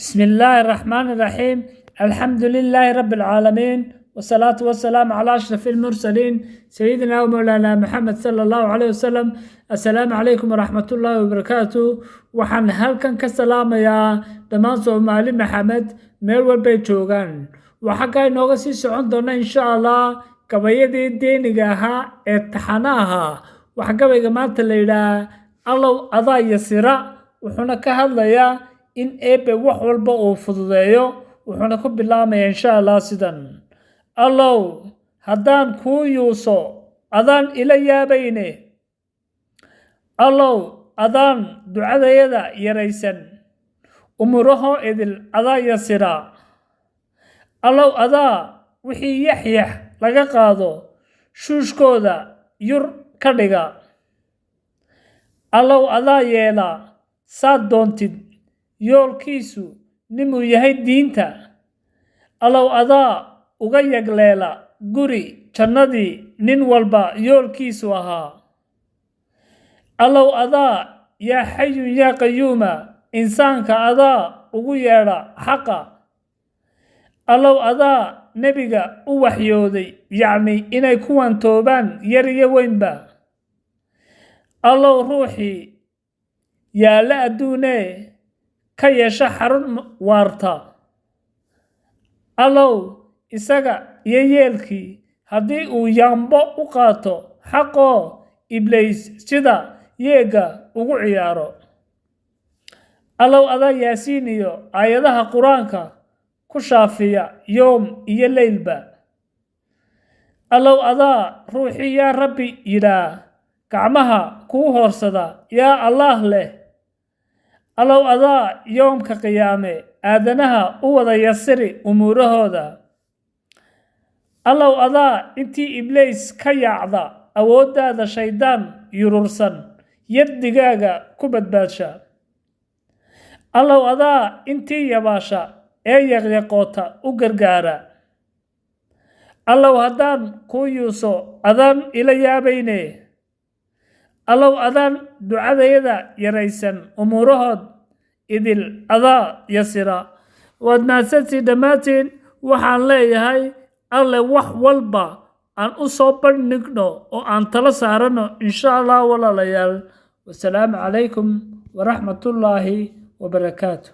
بسم الله الرحمن الرحيم. الحمد لله رب العالمين، والصلاة والسلام على أشرف المرسلين سيدنا ومولانا محمد صلى الله عليه وسلم. السلام عليكم ورحمة الله وبركاته. وحن هلكن كسلام يا دمان سومالي محمد ميل والبيت جوغان وحكا نوغسي سعون دونا إن شاء الله كبايدي دينيغاها اتحاناها وحكا بيغمات الليلة الله أضا يسيرا وحنا كهالليا in eebe wax walba uu fududeeyo wuxuuna ku bilaabmaya insha Allah sidan: allow haddaan kuu yuuso adaan ila yaabayne, allow adaan ducadayada yaraysan, umuraho idil adaa yasira, allow adaa wixii yaxyax laga qaado shuushkooda yur ka dhiga, allow adaa yeela saad doontid yoolkiisu nimuu yahay diinta, allow adaa uga yagleela guri jannadii nin walba yoolkiisu ahaa, allow adaa yaa xayu yaa qayuuma insaanka adaa ugu yeedha xaqa, allow adaa nebiga u waxyooday yacni inay kuwan toobaan yar iyo weynba, allow ruuxii yaalla adduunee ka yeesha xarun waarta, allow isaga iyo yeelkii haddii uu yaambo u qaato xaqoo ibliis sida yeega ugu ciyaaro, allow adaa yaasiin iyo aayadaha qur-aanka ku shaafiya yoom iyo leylba, allow adaa ruuxii yaa rabbi yidhaa gacmaha kuu hoorsada yaa allaah leh, allow adaa yoomka qiyaame aadanaha u wada yasiri umuurahooda, allow adaa intii ibliis ka yaacda awooddaada shaydaan yurursan yaddigaaga ku badbaadsha, allow adaa intii yabaasha ee yaqyaqoota u gargaara, allow haddaan kuu yuuso adaan ila yaabayne, allow adaan ducadayada yaraysan umuurahood idil adaa yasira. waad mahadsantiin dhammaantiin. waxaan leeyahay alle wax walba aan u soo bandhigno oo aan tala saarano insha Allah walaalayaal. wasalaamu calaykum waraxmatullaahi wabarakaatu.